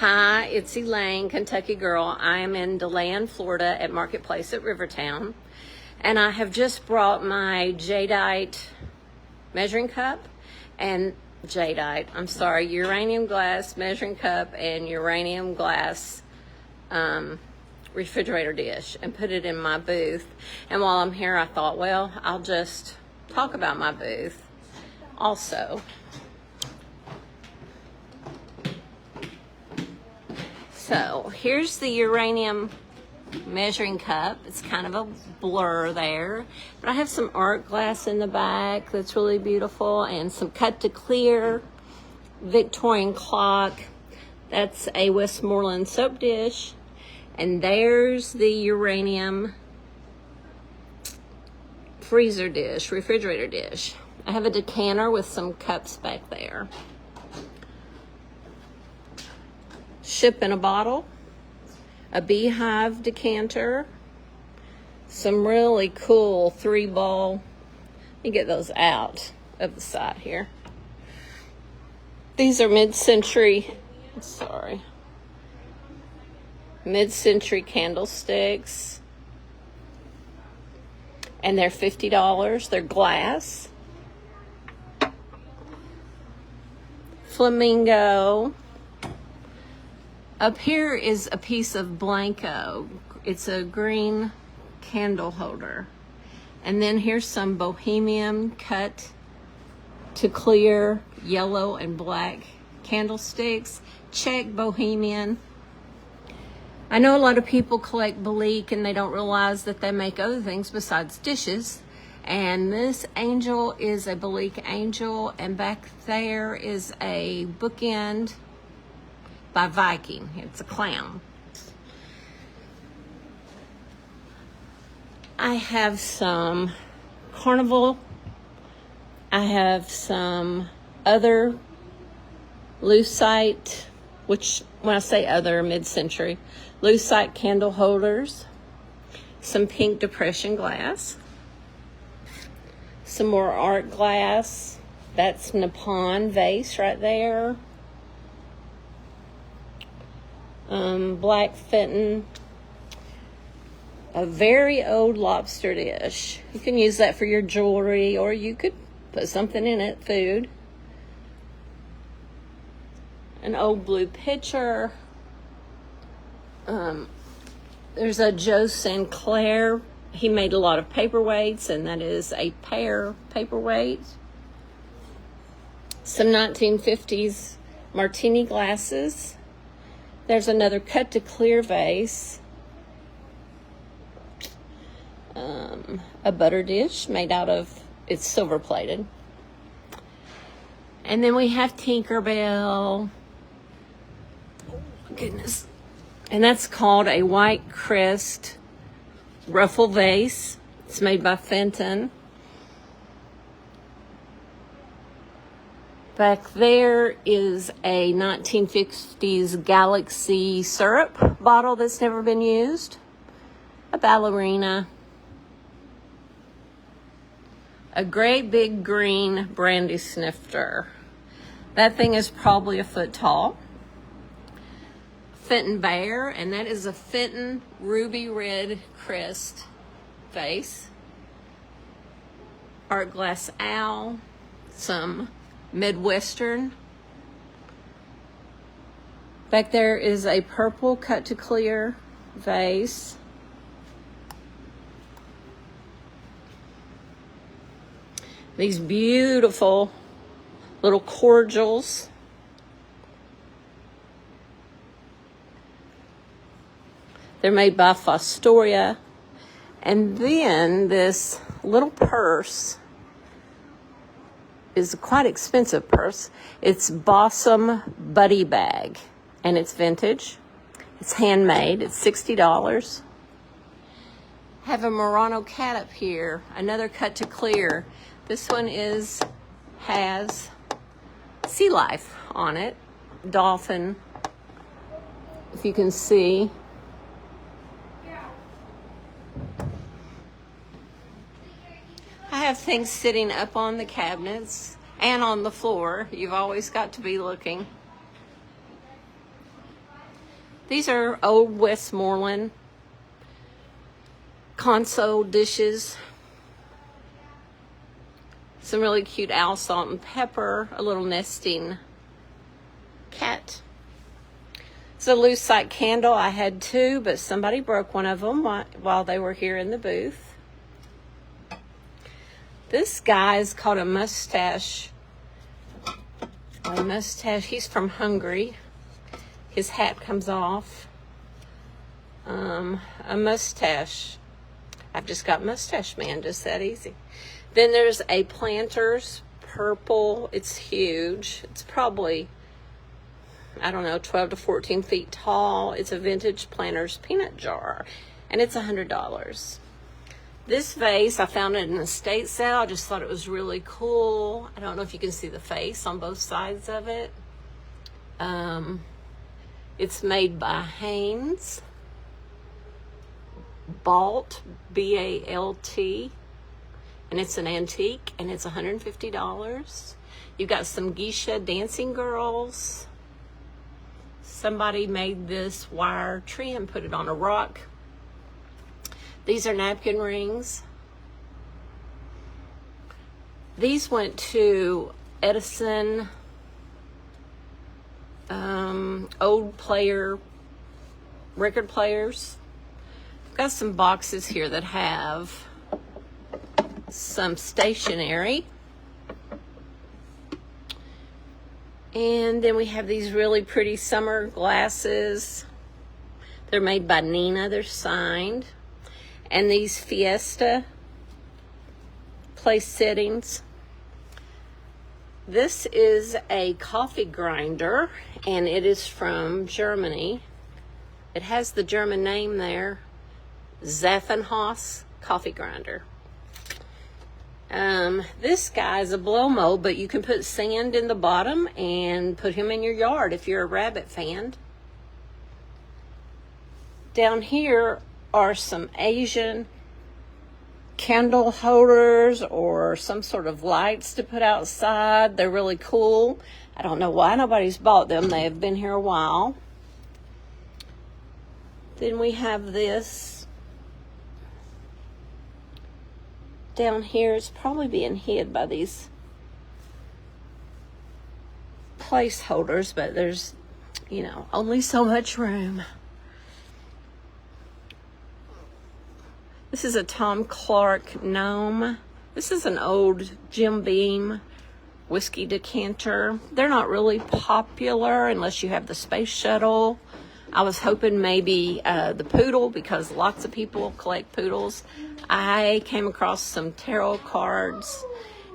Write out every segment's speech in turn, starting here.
Hi, it's Elaine, Kentucky Girl. I am in DeLand, Florida at Marketplace at Rivertown. And I have just brought my jadeite measuring cup and uranium glass measuring cup and uranium glass refrigerator dish and put it in my booth. And while I'm here, I thought, well, I'll just talk about my booth also. So here's the uranium measuring cup. It's kind of a blur there, but I have some art glass in the back that's really beautiful, and some cut to clear Victorian clock. That's a Westmoreland soap dish, and there's the uranium freezer dish, refrigerator dish. I have a decanter with some cups back there. Ship in a bottle, a beehive decanter, some really cool 3-ball. Let me get those out of the side here. These are mid-century candlesticks, and they're $50. They're glass. Flamingo. Up here is a piece of Blanco. It's a green candle holder. And then here's some bohemian cut to clear yellow and black candlesticks. Check bohemian. I know a lot of people collect Belique and they don't realize that they make other things besides dishes. And this angel is a Belique angel, and back there is a bookend by Viking. It's a clown. I have some carnival. I have some other lucite, which when I say other, mid-century, lucite candle holders, some pink depression glass, some more art glass. That's Nippon vase right there. Black Fenton, a very old lobster dish. You can use that for your jewelry, or you could put something in it, food. An old blue pitcher. There's a Joe Sinclair. He made a lot of paperweights, and that is a pear paperweight. Some 1950s martini glasses. There's another cut to clear vase. A butter dish made out of, it's silver plated. And then we have Tinkerbell. Oh my goodness. And that's called a White Crest ruffle vase. It's made by Fenton. Back there is a 1950s Galaxy syrup bottle that's never been used. A ballerina. A great big green brandy snifter. That thing is probably a foot tall. Fenton Bear, and that is a Fenton ruby red crest vase. Art glass owl. Some Midwestern. Back there is a purple cut to clear vase. These beautiful little cordials. They're made by Fostoria. And then this little purse is a quite expensive purse. It's Bossum Buddy Bag, and it's vintage. It's handmade. It's $60. Have a Murano cat up here. Another cut to clear. This one has sea life on it. Dolphin, if you can see. I have things sitting up on the cabinets and on the floor. You've always got to be looking. These are old Westmoreland console dishes. Some really cute owl, salt, and pepper. A little nesting cat. It's a lucite candle. I had two, but somebody broke one of them while they were here in the booth. This guy is called a mustache. A mustache. He's from Hungary. His hat comes off. A mustache. I've just got Mustache Man, just that easy. Then there's a Planters purple. It's huge. It's probably, I don't know, 12 to 14 feet tall. It's a vintage Planters peanut jar, and it's $100. This vase, I found it in an estate sale. I just thought it was really cool. I don't know if you can see the face on both sides of it. It's made by Haynes. Balt, B-A-L-T. And it's an antique, and it's $150. You've got some geisha dancing girls. Somebody made this wire tree and put it on a rock. These are napkin rings. These went to Edison, old record players. I've got some boxes here that have some stationery. And then we have these really pretty summer glasses. They're made by Nina. They're signed. And these Fiesta place settings. This is a coffee grinder, and it is from Germany. It has the German name there. Zaffenhaus coffee grinder. This guy's a blow mold, but you can put sand in the bottom and put him in your yard if you're a rabbit fan. Down here are some Asian candle holders or some sort of lights to put outside. They're really cool. I don't know why nobody's bought them. They have been here a while. Then we have this. Down here, it's probably being hid by these placeholders, but there's, you know, only so much room. This is a Tom Clark gnome. This is an old Jim Beam whiskey decanter. They're not really popular unless you have the space shuttle. I was hoping maybe the poodle, because lots of people collect poodles. I came across some tarot cards,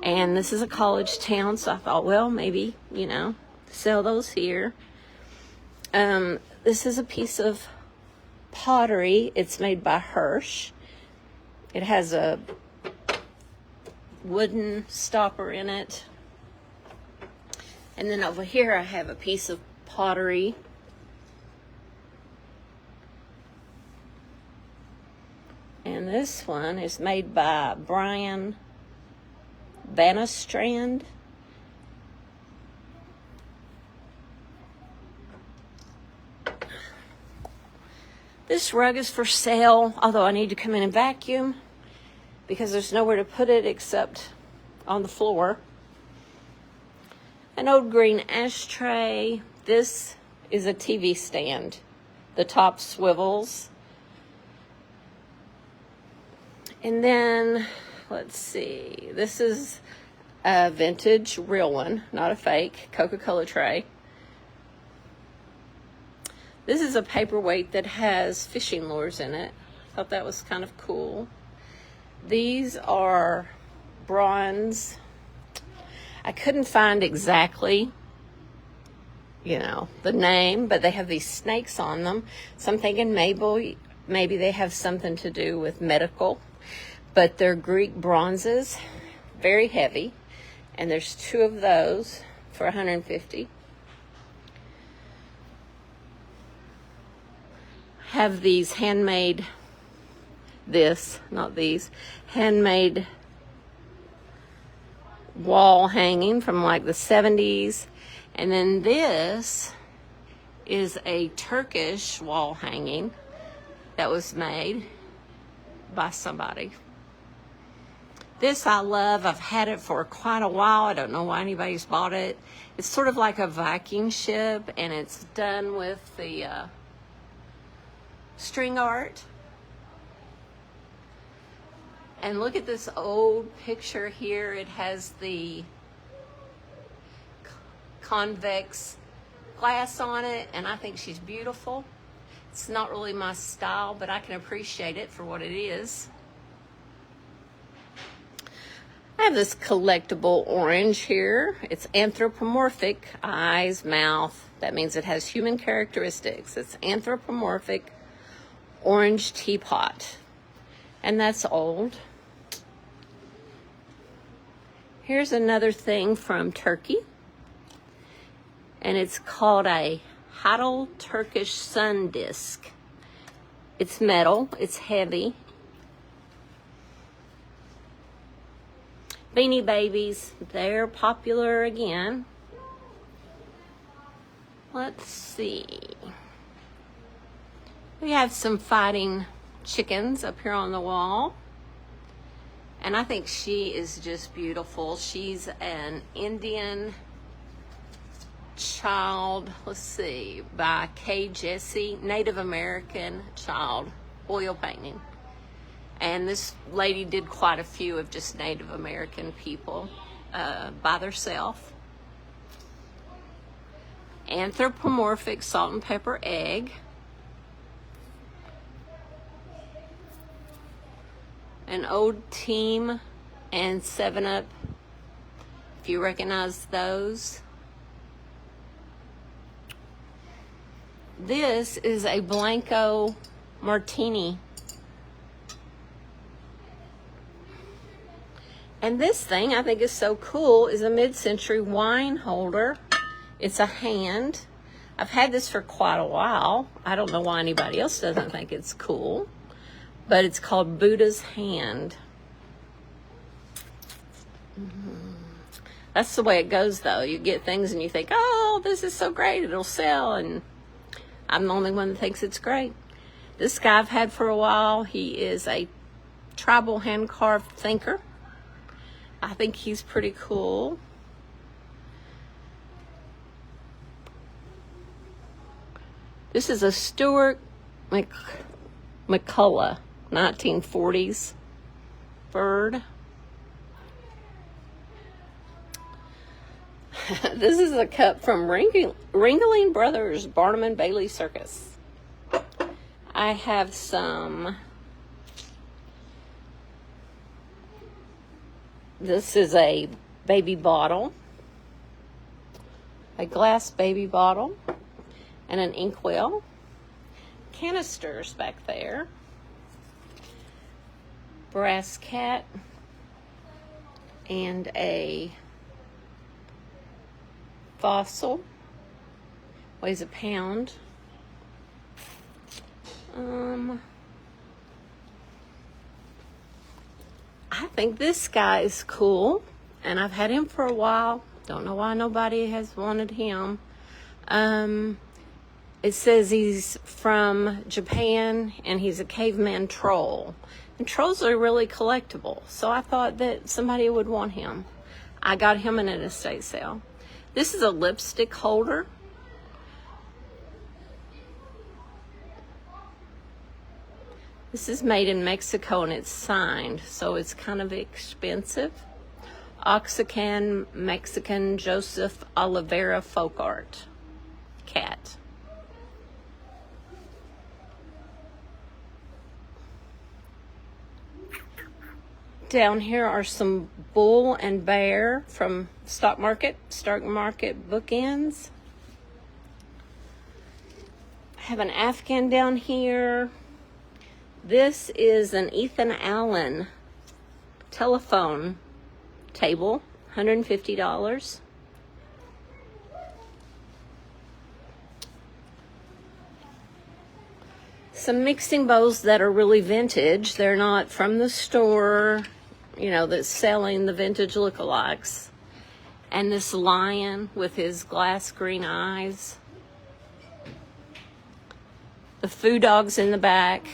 and this is a college town, so I thought, well, maybe, you know, sell those here. This is a piece of pottery. It's made by Hirsch. It has a wooden stopper in it. And then over here I have a piece of pottery. And this one is made by Brian Bannistrand. This rug is for sale, although I need to come in and vacuum because there's nowhere to put it except on the floor. An old green ashtray. This is a TV stand. The top swivels. And then, let's see, this is a vintage, real one, not a fake, Coca-Cola tray. This is a paperweight that has fishing lures in it. Thought that was kind of cool. These are bronze. I couldn't find exactly, you know, the name, but they have these snakes on them. So I'm thinking maybe they have something to do with medical. But they're Greek bronzes, very heavy, and there's two of those for $150. Have these handmade, handmade wall hanging from like the 70s. And then this is a Turkish wall hanging that was made by somebody. This I love. I've had it for quite a while. I don't know why anybody's bought it. It's sort of like a Viking ship, and it's done with the string art. And look at this old picture here. It has the convex glass on it, and I think she's beautiful. It's not really my style, but I can appreciate it for what it is. I have this collectible orange here. It's anthropomorphic, eyes, mouth. That means it has human characteristics. It's anthropomorphic orange teapot. And that's old. Here's another thing from Turkey. And it's called a Hadal Turkish sun disc. It's metal, it's heavy. Beanie Babies, they're popular again. Let's see. We have some fighting chickens up here on the wall. And I think she is just beautiful. She's an Indian child, let's see, by K. Jesse, Native American child, oil painting. And this lady did quite a few of just Native American people by themselves. Anthropomorphic salt and pepper egg. An old Team and 7-Up, if you recognize those. This is a Blanco martini. And this thing I think is so cool is a mid-century wine holder. It's a hand. I've had this for quite a while. I don't know why anybody else doesn't think it's cool. But it's called Buddha's Hand. That's the way it goes, though. You get things and you think, oh, this is so great, it'll sell. And I'm the only one that thinks it's great. This guy I've had for a while. He is a tribal hand-carved thinker. I think he's pretty cool. This is a Stuart McCullough 1940s bird. This is a cup from Ringling Brothers Barnum and Bailey Circus. I have some. This is a baby bottle, a glass baby bottle, and an inkwell. Canisters back there. Brass cat and a fossil. Weighs a pound. I think this guy is cool, and I've had him for a while. Don't know why nobody has wanted him. It says he's from Japan, and he's a caveman troll. And trolls are really collectible, so I thought that somebody would want him. I got him in an estate sale. This is a lipstick holder. This is made in Mexico and it's signed, so it's kind of expensive. Oaxacan Mexican Joseph Oliveira folk art cat. Down here are some bull and bear from stock market bookends. I have an Afghan down here. This is an Ethan Allen telephone table, $150. Some mixing bowls that are really vintage. They're not from the store, you know, that's selling the vintage lookalikes. And this lion with his glass green eyes. The food dogs in the back.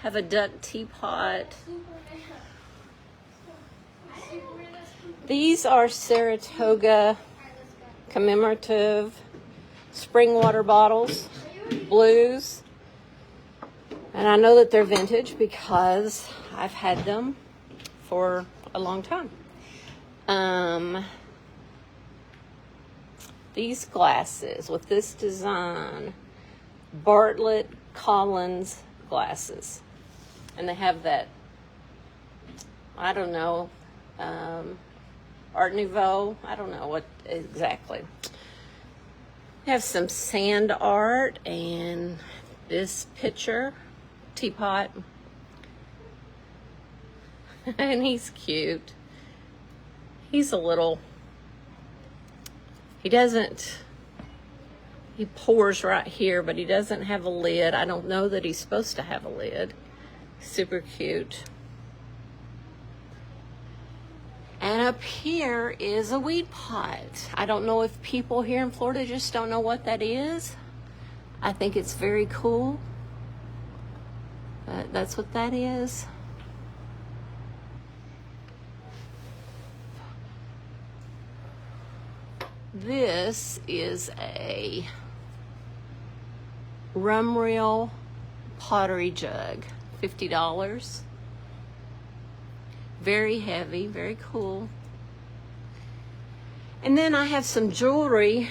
Have a duck teapot. These are Saratoga commemorative spring water bottles, blues. And I know that they're vintage because I've had them for a long time. These glasses with this design, Bartlett Collins glasses. And they have that, I don't know, Art Nouveau. I don't know what exactly. They have some sand art and this picture, teapot. And he's cute. He's a little, he pours right here, but he doesn't have a lid. I don't know that he's supposed to have a lid. Super cute. And up here is a weed pot. I don't know if people here in Florida just don't know what that is. I think it's very cool. But that's what that is. This is a rum reel pottery jug, $50. Very heavy, very cool. And then I have some jewelry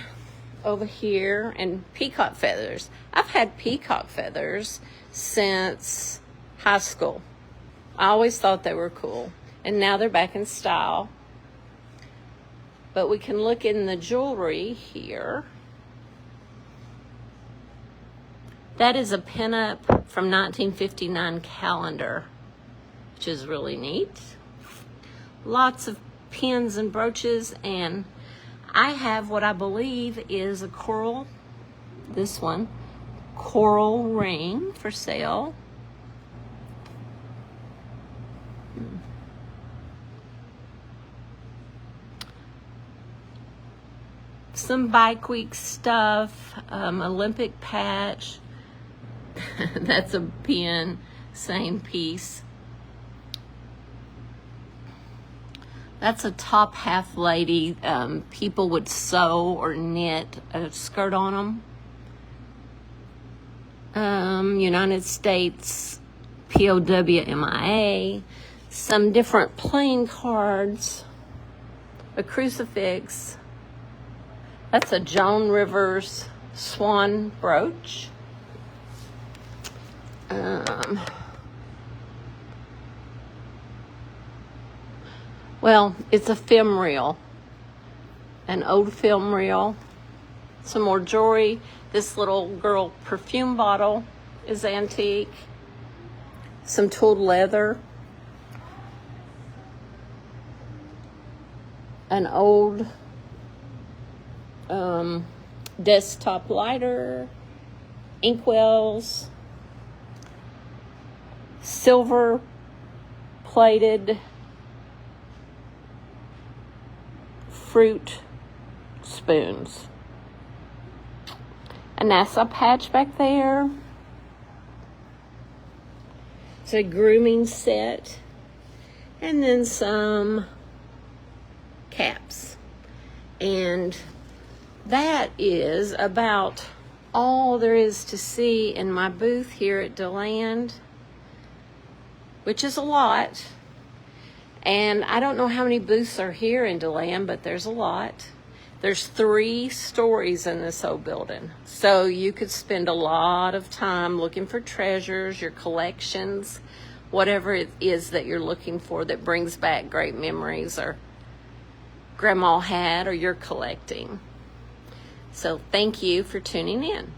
over here and peacock feathers. I've had peacock feathers since high school. I always thought they were cool. And now they're back in style. But we can look in the jewelry here. That is a pinup from 1959 calendar, which is really neat. Lots of pins and brooches, and I have what I believe is a coral, this one, coral ring for sale. Some Bike Week stuff, Olympic patch. That's a pin, same piece. That's a top half lady. People would sew or knit a skirt on them. United States POWMIA. Some different playing cards. A crucifix. That's a Joan Rivers swan brooch. Well, it's a film reel, an old film reel. Some more jewelry. This little girl perfume bottle is antique. Some tooled leather. An old desktop lighter, inkwells, silver plated fruit spoons, a NASA patch back there. It's a grooming set, and then some caps. And that is about all there is to see in my booth here at DeLand, which is a lot. And I don't know how many booths are here in DeLand, but there's a lot. There's 3 stories in this whole building. So you could spend a lot of time looking for treasures, your collections, whatever it is that you're looking for that brings back great memories or grandma had or you're collecting. So thank you for tuning in.